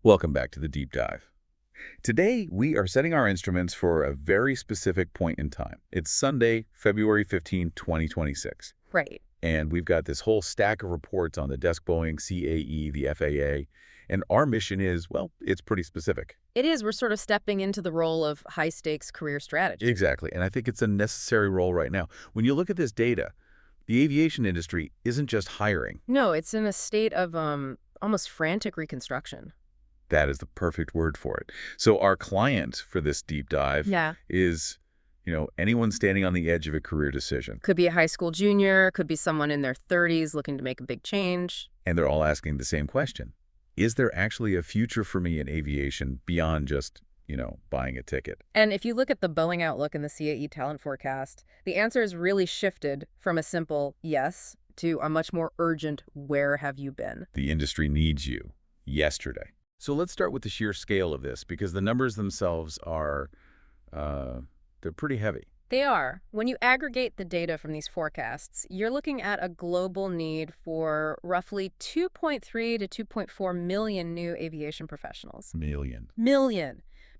Welcome back to the deep dive. Today, we are setting our instruments for a very specific point in time. It's Sunday, February 15, 2026. Right. And we've got this whole stack of reports on the desk Boeing, CAE, the FAA. And our mission is, well, it's pretty specific. It is. We're sort of stepping into the role of high-stakes career strategy. Exactly. And I think it's a necessary role right now. When you look at this data, the aviation industry isn't just hiring. No, it's in a state of almost frantic reconstruction. That is the perfect word for it. So our client for this deep dive Yeah. is, anyone standing on the edge of a career decision. Could be a high school junior, could be someone in their 30s looking to make a big change. And they're all asking the same question. Is there actually a future for me in aviation beyond just, buying a ticket? And if you look at the Boeing outlook and the CAE talent forecast, the answer has really shifted from a simple yes to a much more urgent where have you been? The industry needs you yesterday. So let's start with the sheer scale of this, because the numbers themselves are, they're pretty heavy. They are. When you aggregate the data from these forecasts, you're looking at a global need for roughly 2.3 to 2.4 million new aviation professionals. Million.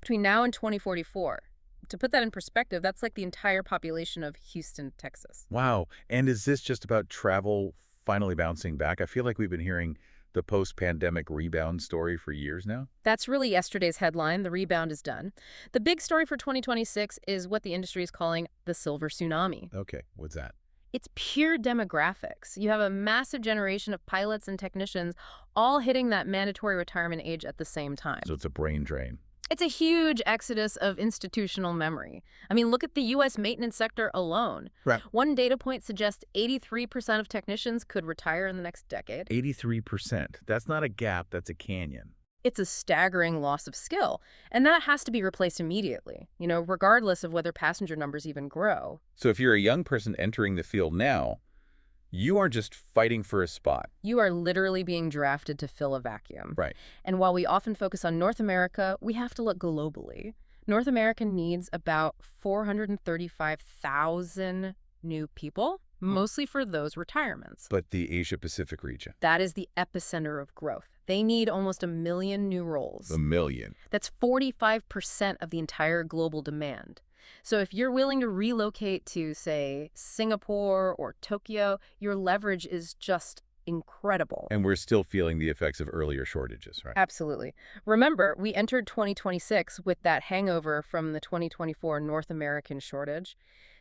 Between now and 2044. To put that in perspective, that's like the entire population of Houston, Texas. Wow. And is this just about travel finally bouncing back? I feel like we've been hearing the post-pandemic rebound story for years now. That's really yesterday's headline. The rebound is done. The big story for 2026 is what the industry is calling the silver tsunami. Okay, what's that? It's pure demographics. You have a massive generation of pilots and technicians all hitting that mandatory retirement age at the same time. So it's a brain drain. It's a huge exodus of institutional memory. I mean, look at the U.S. maintenance sector alone. Right. One data point suggests 83% of technicians could retire in the next decade. 83%. That's not a gap, that's a canyon. It's a staggering loss of skill, and that has to be replaced immediately, regardless of whether passenger numbers even grow. So if you're a young person entering the field now, you aren't just fighting for a spot. You are literally being drafted to fill a vacuum. Right. And while we often focus on North America, we have to look globally. North America needs about 435,000 new people, mostly for those retirements. But the Asia-Pacific region? That is the epicenter of growth. They need almost 1 million new roles. 1 million. That's 45% of the entire global demand. So if you're willing to relocate to, say, Singapore or Tokyo, your leverage is just incredible. And we're still feeling the effects of earlier shortages, right? Absolutely. Remember, we entered 2026 with that hangover from the 2024 North American shortage.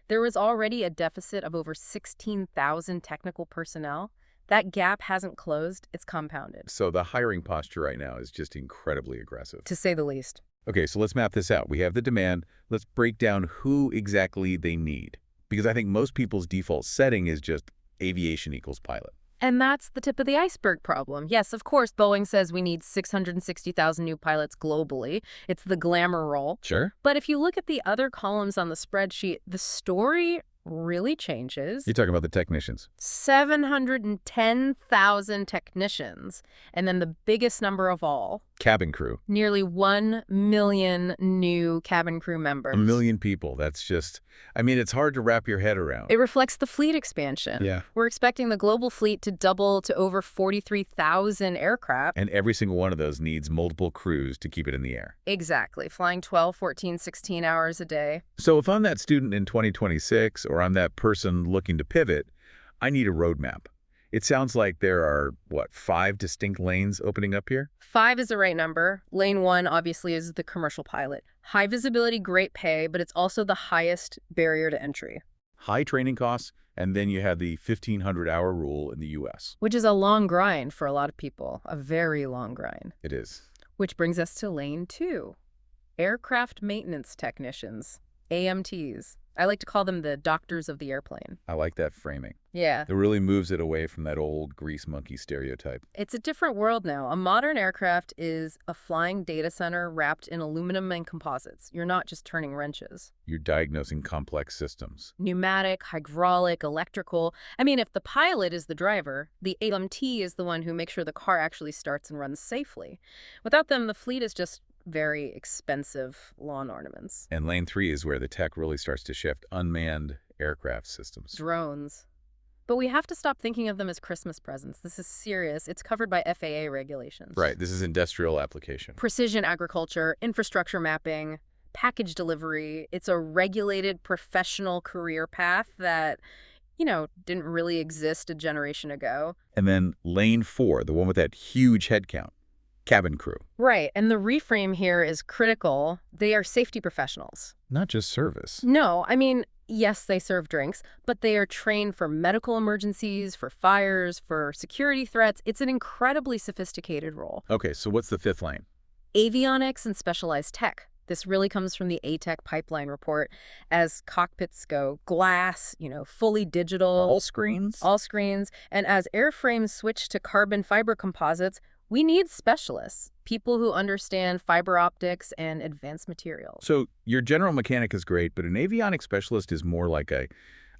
There was already a deficit of over 16,000 technical personnel. That gap hasn't closed, it's compounded. So the hiring posture right now is just incredibly aggressive. To say the least. Okay, so let's map this out. We have the demand. Let's break down who exactly they need. Because I think most people's default setting is just aviation equals pilot. And that's the tip of the iceberg problem. Yes, of course, Boeing says we need 660,000 new pilots globally. It's the glamour role. Sure. But if you look at the other columns on the spreadsheet, the story really changes. You're talking about the technicians. 710,000 technicians. And then the biggest number of all, Cabin crew. nearly 1 million new cabin crew members. 1 million people. That's just, it's hard to wrap your head around. It reflects the fleet expansion. Yeah. We're expecting the global fleet to double to over 43,000 aircraft. And every single one of those needs multiple crews to keep it in the air. Exactly. Flying 12, 14, 16 hours a day. So if I'm that student in 2026, or I'm that person looking to pivot, I need a roadmap. It sounds like there are, 5 distinct lanes opening up here? 5 is the right number. Lane 1, obviously, is the commercial pilot. High visibility, great pay, but it's also the highest barrier to entry. High training costs, and then you have the 1,500-hour rule in the U.S. Which is a long grind for a lot of people. A very long grind. It is. Which brings us to Lane 2. Aircraft maintenance technicians. AMTs. I like to call them the doctors of the airplane. I like that framing. Yeah. It really moves it away from that old grease monkey stereotype. It's a different world now. A modern aircraft is a flying data center wrapped in aluminum and composites. You're not just turning wrenches. You're diagnosing complex systems. Pneumatic, hydraulic, electrical. If the pilot is the driver, the AMT is the one who makes sure the car actually starts and runs safely. Without them, the fleet is just very expensive lawn ornaments. And lane 3 is where the tech really starts to shift: unmanned aircraft systems. Drones. But we have to stop thinking of them as Christmas presents. This is serious. It's covered by FAA regulations. Right, this is industrial application. Precision agriculture, infrastructure mapping, package delivery. It's a regulated professional career path that, didn't really exist a generation ago. And then lane 4, the one with that huge head count, cabin crew. Right, and the reframe here is critical. They are safety professionals. Not just service. No, I mean, yes, they serve drinks, but they are trained for medical emergencies, for fires, for security threats. It's an incredibly sophisticated role. Okay, so what's the 5th lane? Avionics and specialized tech. This really comes from the ATEC pipeline report. As cockpits go glass, fully digital. All screens? All screens. And as airframes switch to carbon fiber composites, we need specialists, people who understand fiber optics and advanced materials. So your general mechanic is great, but an avionics specialist is more like a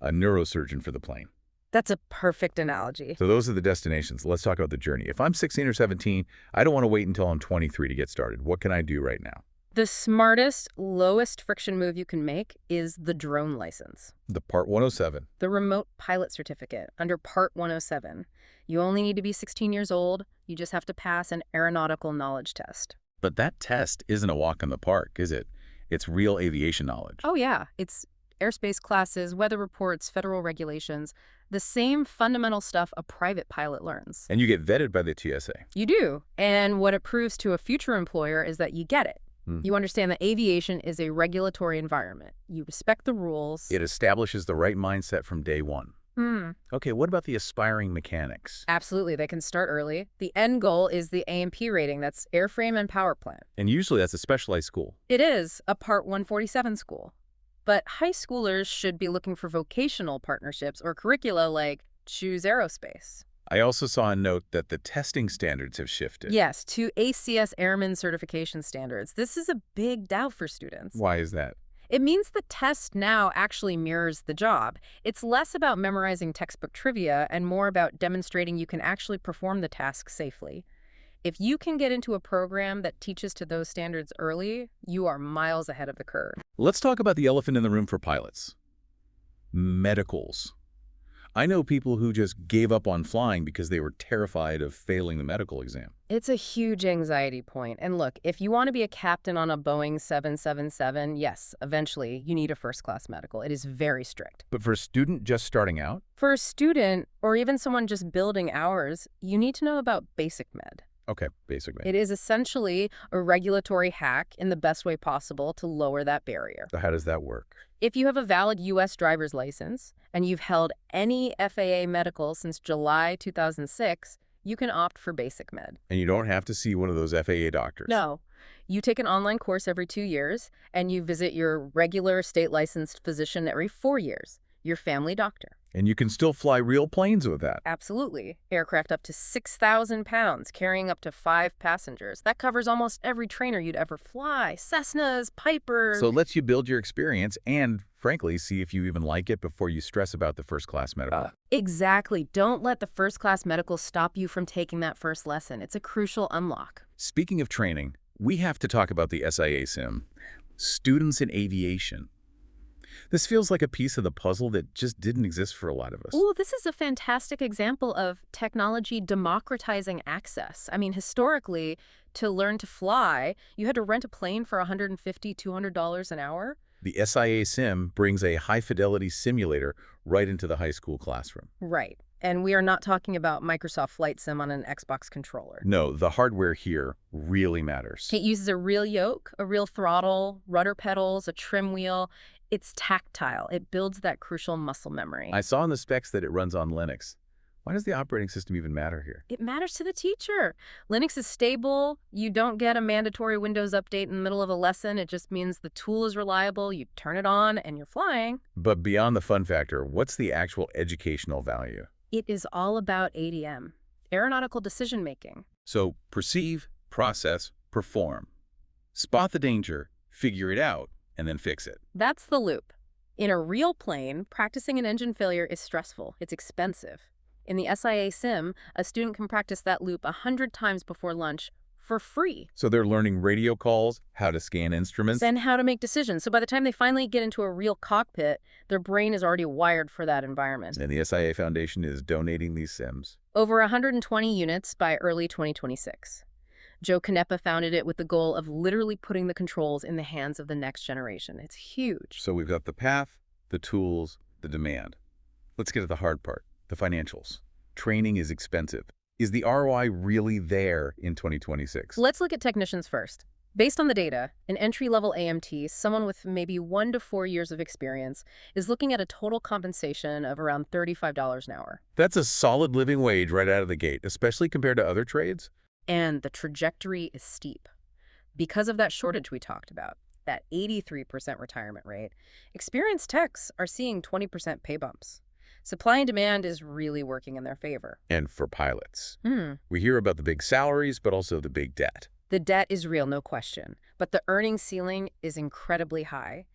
neurosurgeon for the plane. That's a perfect analogy. So those are the destinations. Let's talk about the journey. If I'm 16 or 17, I don't want to wait until I'm 23 to get started. What can I do right now? The smartest, lowest friction move you can make is the drone license. The Part 107. The remote pilot certificate under Part 107. You only need to be 16 years old. You just have to pass an aeronautical knowledge test. But that test isn't a walk in the park, is it? It's real aviation knowledge. Oh, yeah. It's airspace classes, weather reports, federal regulations, the same fundamental stuff a private pilot learns. And you get vetted by the TSA. You do. And what it proves to a future employer is that you get it. You understand that aviation is a regulatory environment. You respect the rules. It establishes the right mindset from day one. Okay, what about the aspiring mechanics? Absolutely, they can start early. The end goal is the A&P rating. That's airframe and power plant. And usually that's a specialized school. It is a Part 147 school. But high schoolers should be looking for vocational partnerships or curricula like Choose Aerospace. I also saw a note that the testing standards have shifted. Yes, to ACS Airman certification standards. This is a big doubt for students. Why is that? It means the test now actually mirrors the job. It's less about memorizing textbook trivia and more about demonstrating you can actually perform the task safely. If you can get into a program that teaches to those standards early, you are miles ahead of the curve. Let's talk about the elephant in the room for pilots. Medicals. I know people who just gave up on flying because they were terrified of failing the medical exam. It's a huge anxiety point. And look, if you want to be a captain on a Boeing 777, yes, eventually you need a first-class medical. It is very strict. But for a student just starting out? For a student, or even someone just building hours, you need to know about basic med. Okay, basic med. It is essentially a regulatory hack in the best way possible to lower that barrier. So how does that work? If you have a valid U.S. driver's license and you've held any FAA medical since July 2006, you can opt for basic med. And you don't have to see one of those FAA doctors. No. You take an online course every 2 years, and you visit your regular state-licensed physician every 4 years, your family doctor. And you can still fly real planes with that. Absolutely. Aircraft up to 6,000 pounds, carrying up to 5 passengers. That covers almost every trainer you'd ever fly. Cessnas, Pipers. So it lets you build your experience and, frankly, see if you even like it before you stress about the first-class medical. Exactly. Don't let the first-class medical stop you from taking that first lesson. It's a crucial unlock. Speaking of training, we have to talk about the SIA sim. Students in aviation. This feels like a piece of the puzzle that just didn't exist for a lot of us. Ooh, this is a fantastic example of technology democratizing access. I mean, historically, to learn to fly, you had to rent a plane for $150, $200 an hour. The SIA sim brings a high-fidelity simulator right into the high school classroom. Right. And we are not talking about Microsoft Flight Sim on an Xbox controller. No, the hardware here really matters. It uses a real yoke, a real throttle, rudder pedals, a trim wheel. It's tactile. It builds that crucial muscle memory. I saw in the specs that it runs on Linux. Why does the operating system even matter here? It matters to the teacher. Linux is stable. You don't get a mandatory Windows update in the middle of a lesson. It just means the tool is reliable. You turn it on and you're flying. But beyond the fun factor, what's the actual educational value? It is all about ADM, aeronautical decision-making. So perceive, process, perform. Spot the danger, figure it out, and then fix it. That's the loop. In a real plane, practicing an engine failure is stressful. It's expensive. In the SIA sim, a student can practice that loop 100 times before lunch for free. So they're learning radio calls, how to scan instruments. And how to make decisions. So by the time they finally get into a real cockpit, their brain is already wired for that environment. And the SIA Foundation is donating these sims. Over 120 units by early 2026. Joe Canepa founded it with the goal of literally putting the controls in the hands of the next generation. It's huge. So we've got the path, the tools, the demand. Let's get to the hard part, the financials. Training is expensive. Is the ROI really there in 2026? Let's look at technicians first. Based on the data, an entry-level AMT, someone with maybe 1 to 4 years of experience, is looking at a total compensation of around $35 an hour. That's a solid living wage right out of the gate, especially compared to other trades. And the trajectory is steep. Because of that shortage we talked about, that 83% retirement rate, experienced techs are seeing 20% pay bumps. Supply and demand is really working in their favor. And for pilots. We hear about the big salaries, but also the big debt. The debt is real, no question, but the earning ceiling is incredibly high.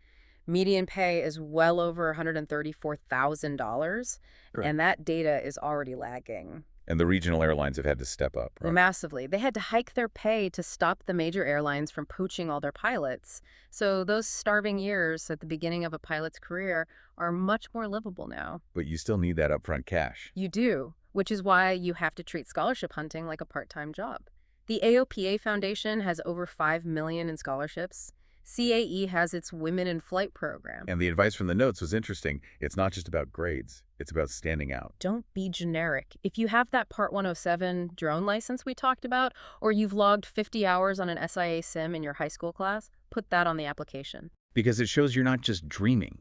Median pay is well over $134,000, and that data is already lagging. And the regional airlines have had to step up, right? Massively. They had to hike their pay to stop the major airlines from poaching all their pilots. So those starving years at the beginning of a pilot's career are much more livable now. But you still need that upfront cash. You do, which is why you have to treat scholarship hunting like a part-time job. The AOPA Foundation has over $5 million in scholarships. CAE has its Women in Flight program. And the advice from the notes was interesting. It's not just about grades. It's about standing out. Don't be generic. If you have that Part 107 drone license we talked about, or you've logged 50 hours on an SIA sim in your high school class, put that on the application. Because it shows you're not just dreaming.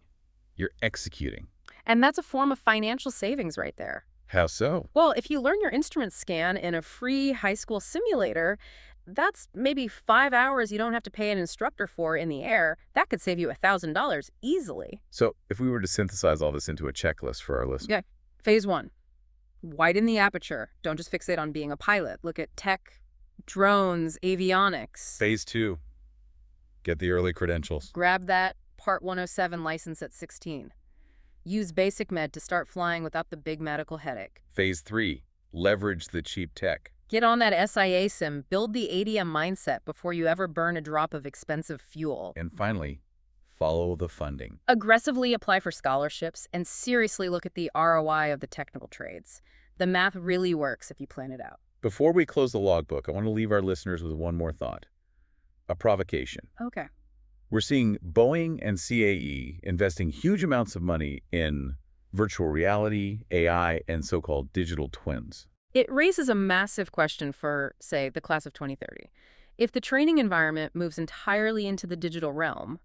You're executing. And that's a form of financial savings right there. How so? Well, if you learn your instrument scan in a free high school simulator, that's maybe 5 hours you don't have to pay an instructor for in the air. That could save you $1,000 easily. So if we were to synthesize all this into a checklist for our listeners. Yeah. Phase 1. Widen the aperture. Don't just fixate on being a pilot. Look at tech, drones, avionics. Phase 2. Get the early credentials. Grab that Part 107 license at 16. Use Basic Med to start flying without the big medical headache. Phase 3. Leverage the cheap tech. Get on that SIA sim, build the ADM mindset before you ever burn a drop of expensive fuel. And finally, follow the funding. Aggressively apply for scholarships and seriously look at the ROI of the technical trades. The math really works if you plan it out. Before we close the logbook, I want to leave our listeners with one more thought. A provocation. Okay. We're seeing Boeing and CAE investing huge amounts of money in virtual reality, AI, and so-called digital twins. It raises a massive question for, say, the class of 2030. If the training environment moves entirely into the digital realm,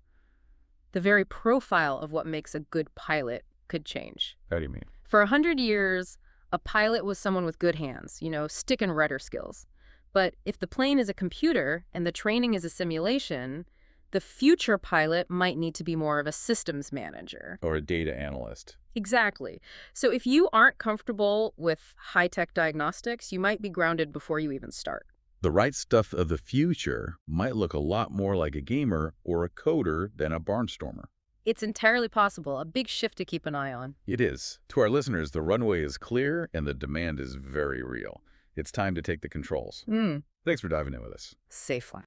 the very profile of what makes a good pilot could change. How do you mean? For 100 years, a pilot was someone with good hands, stick and rudder skills. But if the plane is a computer and the training is a simulation, the future pilot might need to be more of a systems manager. Or a data analyst. Exactly. So if you aren't comfortable with high-tech diagnostics, you might be grounded before you even start. The right stuff of the future might look a lot more like a gamer or a coder than a barnstormer. It's entirely possible, a big shift to keep an eye on. It is. To our listeners, the runway is clear and the demand is very real. It's time to take the controls. Thanks for diving in with us. Safe flight.